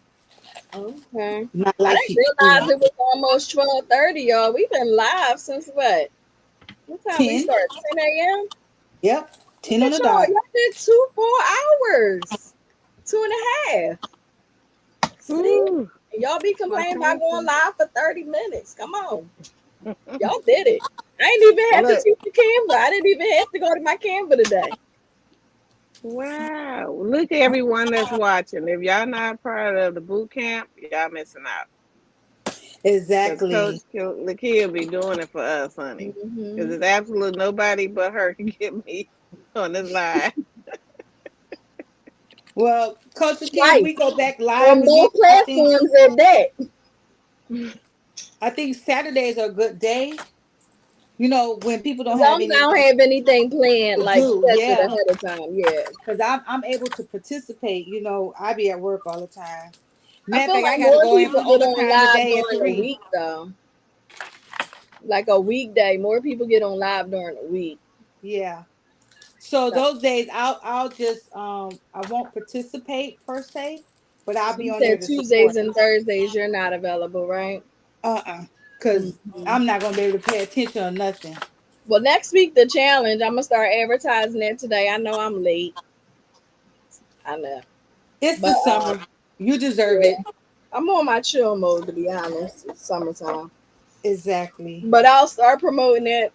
Okay. not I like didn't she realize it was almost 12:30, y'all. We've been live since what? What time we 10. start? 10 a.m. Yep, Look 10 on at the y'all. dot. Y'all did two full hours. Two and a half. See? Ooh, And y'all be well, complaining about thank going you. live for 30 minutes. Come on. Y'all did it. I ain't even have to Look, teach the Canva. I didn't even have to go to my Canva today. wow. Look at everyone that's watching. If y'all not part of the boot camp, y'all missing out. Because Coach Exactly. Lakia be doing it for us, honey. Because Hmm. there's absolutely nobody but her can get me on this line. Well, Coach Kim, Right. we go back live On again. both platforms at that. I think Saturdays are a good day. When people As don't have long as I don't anything have anything planned, to like do. scheduled Yeah, ahead of time. Yeah. because I'm able to participate. I be at work all the time. I Matter of feel fact, I like got to more go in people for get on overtime live today at during the 3. week though. Like a weekday. More people get on live during the week. Yeah. So So, those days I'll just I won't participate per se, but I'll so be you on there said to Tuesdays support. and Thursdays you're not available, right? Cause Hmm. I'm not gonna be able to pay attention or nothing. Well, next week the challenge. I'm gonna start advertising that today. I know I'm late. I know, It's but the summer. You deserve yeah, it. I'm on my chill mode to be honest. It's summertime, Exactly. but I'll start promoting it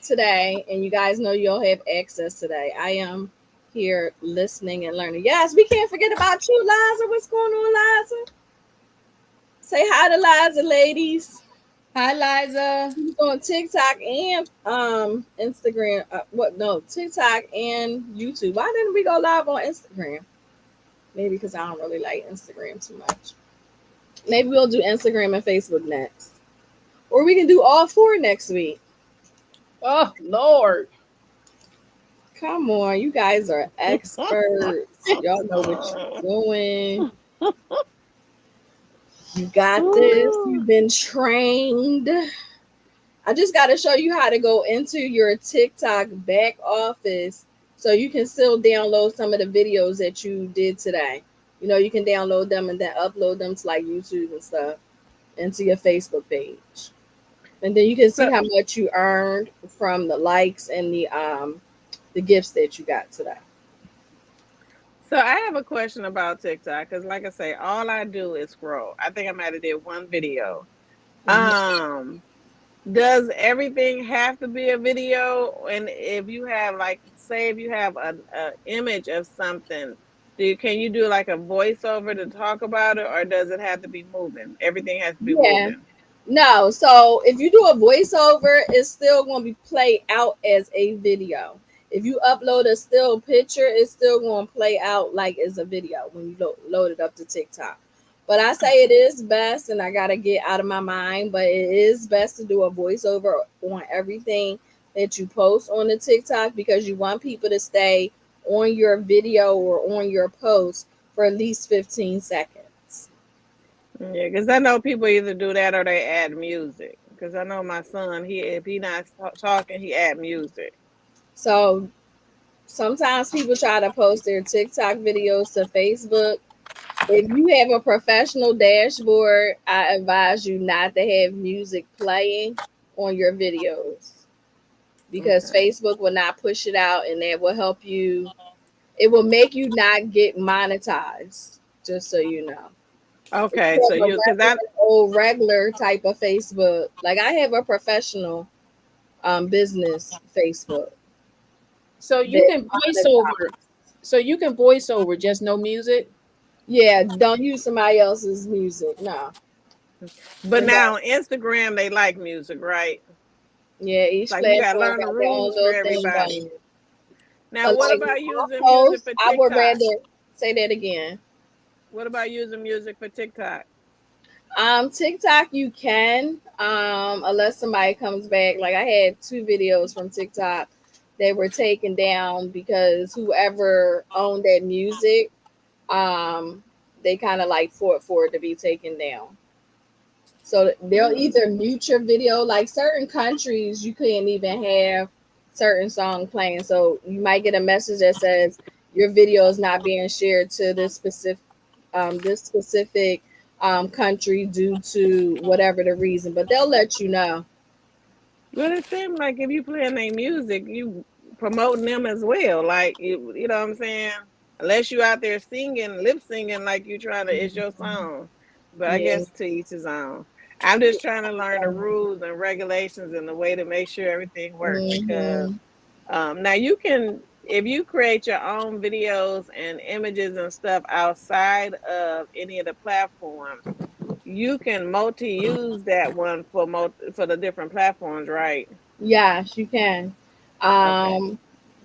today, and you guys know you'll have access today. I am here listening and learning. Yes, we can't forget about you, Liza. What's going on, Liza? Say hi to Liza, ladies. Hi, Liza. She's on TikTok and Instagram. What? No, TikTok and YouTube. Why didn't we go live on Instagram? Maybe because I don't really like Instagram too much. Maybe we'll do Instagram and Facebook next, or we can do all four next week. Oh Lord. Come on, you guys are experts. Y'all know what you're doing. You got this. Ooh. You've been trained. I just got to show you how to go into your TikTok back office so you can still download some of the videos that you did today. You can download them and then upload them to like YouTube and stuff into your Facebook page. And then you can see So, how much you earned from the likes and the gifts that you got today. so I have a question about TikTok because, like I say, all I do is scroll. I think I might have did one video. Mhm. Um, does everything have to be a video? And if you have, like, say, if you have a image of something, can you do like a voiceover to talk about it, or does it have to be moving? Everything has to be Yeah. moving. No, so if you do a voiceover, it's still going to be played out as a video. If you upload a still picture, it's still going to play out like it's a video when you load it up to TikTok. But I say it is best, and I got to get out of my mind, but it is best to do a voiceover on everything that you post on the TikTok because you want people to stay on your video or on your post for at least 15 seconds. Yeah, because I know people either do that or they add music. Because I know my son, he if he not talking, he add music. So sometimes people try to post their TikTok videos to Facebook. If you have a professional dashboard, I advise you not to have music playing on your videos because Okay. Facebook will not push it out and that will help you. It will make you not get monetized, just so you know. If Okay. you So have a you, cause I, regular, old, regular type of Facebook, like I have a professional business Facebook So you that can voice over. monetizes. So you can voice over, just no music. Yeah, don't use somebody else's music. No. but And now don't. on Instagram they like music, right? Yeah, each Like you gotta platform learn the got their own rules for little thing everybody. going. Now, But what like about I using music post, for I would TikTok? rather say that again. What about using music for TikTok? TikTok you can, unless somebody comes back. Like I had two videos from TikTok that were taken down because whoever owned that music, um, they kind of like fought for it to be taken down. So they'll Mm. either mute your video, like certain countries, you couldn't even have certain song playing. So you might get a message that says your video is not being shared to this specific country due to whatever the reason. But they'll let you know. Well, it seems like if you playing their music, you promoting them as well. Like you know what I'm saying? Unless you out there singing, lip singing, like you trying to, it's your song. But I Yeah. guess to each his own. I'm just trying to learn the rules and regulations and the way to make sure everything works because Mm-hmm. now you can, if you create your own videos and images and stuff outside of any of the platforms, you can multi-use that one for for the different platforms, right? Yes, you can. Okay. Um,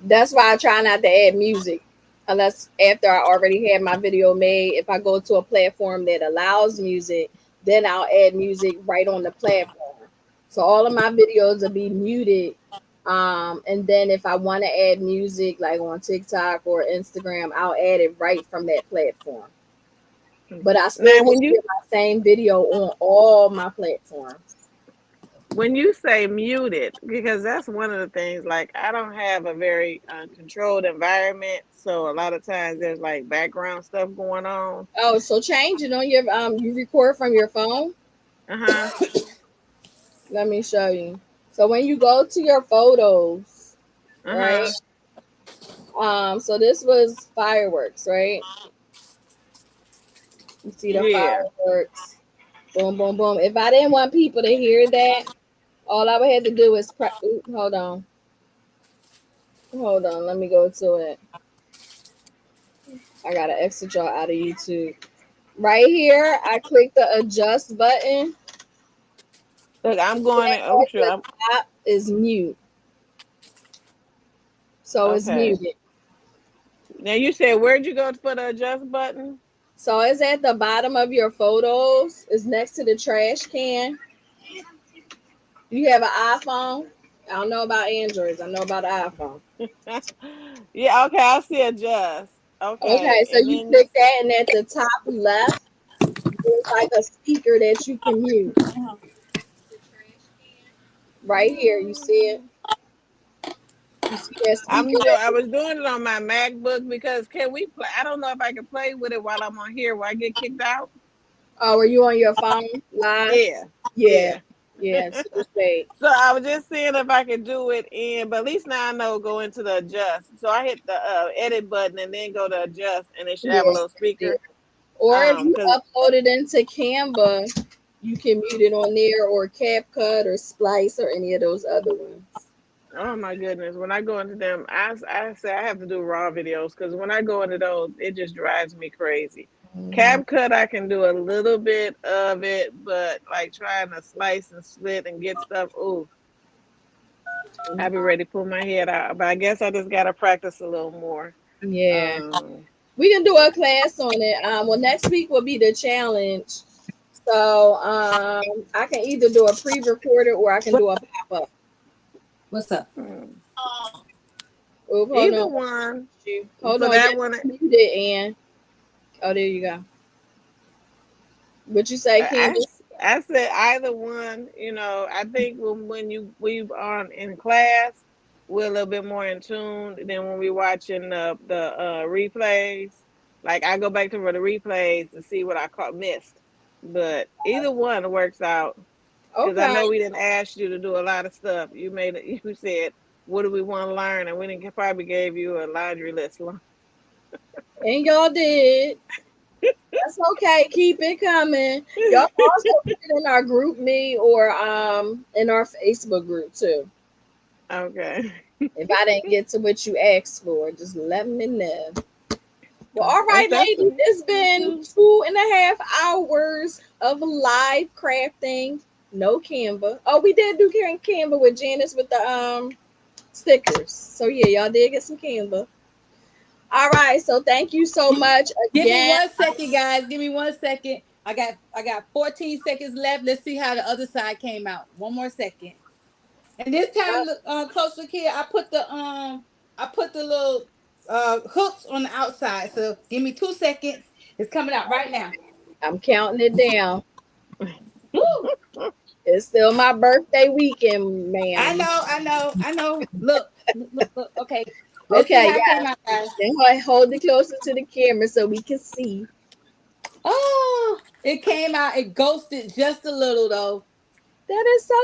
that's why I try not to add music unless after I already have my video made. If I go to a platform that allows music, then I'll add music right on the platform. So all of my videos will be muted. And then if I want to add music like on TikTok or Instagram, I'll add it right from that platform. But I still Now, will get my same video on all my platforms. when you say muted, because that's one of the things. Like, I don't have a very controlled environment, so a lot of times there's like background stuff going on. Oh, so change it on your you record from your phone? Uh huh. Let me show you. So when you go to your photos, Uh right? huh. So this was fireworks, right? You see the Yeah. fireworks. Boom, boom, boom. If I didn't want people to hear that, all I would have to do is hold on. Hold on. Let me go to it. I gotta exit y'all out of YouTube. Right here, I click the adjust button. Look, I'm going That to. Oh, at sure. the top is mute. So it's Okay. muted. Now you said where'd you go for the adjust button? So it's at the bottom of your photos. It's next to the trash can. You have an iPhone. I don't know about Androids. I know about the iPhone. Yeah. Okay. I see adjust. Okay, Okay, so and you then you click that, and at the top left, there's like a speaker that you can mute. Right here, you see it? You see that speaker that I you, was doing it on my MacBook because can we play? I don't know if I can play with it while I'm on here. Will I get kicked out? oh, are you on your phone live? Yeah, Yeah, yeah. yeah. So just wait. So I was just seeing if I could do it in, but at least now I know go into the adjust. So I hit the edit button and then go to adjust, and it should have a Yeah, little yeah. speaker. Or if you Cause upload it into Canva, you can mute it on there, or CapCut, or Splice, or any of those other ones. oh my goodness, when I go into them, I say I have to do raw videos because when I go into those, it just drives me crazy. Mhm. CapCut, I can do a little bit of it, but like trying to slice and split and get stuff, ooh, I be ready to pull my head out. But I guess I just gotta practice a little more. Yeah. Um, We can do a class on it. Well, next week will be the challenge. So I can either do a pre-recorded or I can do a pop-up. What's up? hmm, Oop, hold either on. one Hold for on. that You're one. muted, and oh, there you go. What you say, I, Candace? I said either one. You know, I think when you we are in class. we're a little bit more in tune than when we're watching the replays. Like I go back to the replays to see what I caught missed. But either one works out because I Okay. know we didn't ask you to do a lot of stuff. You made it. You said, "What do we want to learn?" And we didn't probably gave you a laundry list. And y'all did. That's okay. Keep it coming. Y'all can also put it in our group me or in our Facebook group too. Okay. If I didn't get to what you asked for, just let me know. Well, all That's right, that's ladies. It's been mhm. 2.5 hours of live crafting. No Canva. Oh, we did do Canva with Janice with the stickers. So yeah, y'all did get some Canva. All right. So thank you so much Give me again. 1 second, guys. Give me 1 second. I got 14 seconds left. Let's see how the other side came out. One more second. And this time, close look here. I put the little hooks on the outside. So give me 2 seconds. It's coming out right now. I'm counting it down. Woo! It's still my birthday weekend, ma'am. I know, I know. Look. Okay, let's see Okay, how it came yeah. out, guys. Then hold it closer to the camera so we can see. Oh, it came out. It ghosted just a little though, That is so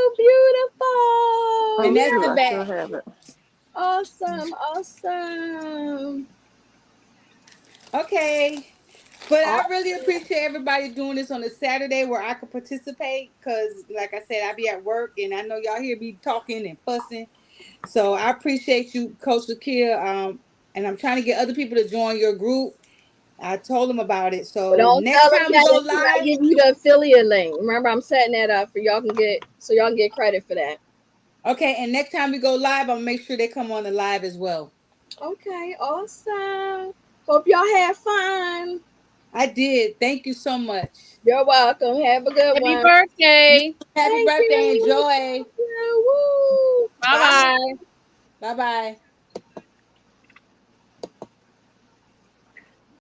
Oh, and beautiful. that's the good. I Yeah. still back. have it. Awesome. Awesome. Okay. But All I really appreciate everybody doing this on a Saturday where I could participate because, like I said, I be at work and I know y'all hear me talking and fussing. So I appreciate you, Coach Lakia. And I'm trying to get other people to join your group. I told them about it. But So don't next tell them time we that go until I live, give you the affiliate link. Remember, I'm setting that up for y'all can get credit for that. okay, and next time we go live, I'll make sure they come on the live as well. Okay, awesome. Hope y'all have fun. I did. Thank you so much. You're welcome. Have a good Happy one. You birthday. happy Thank birthday. you. Enjoy. Thank you. Woo. Bye Bye. bye. Bye bye.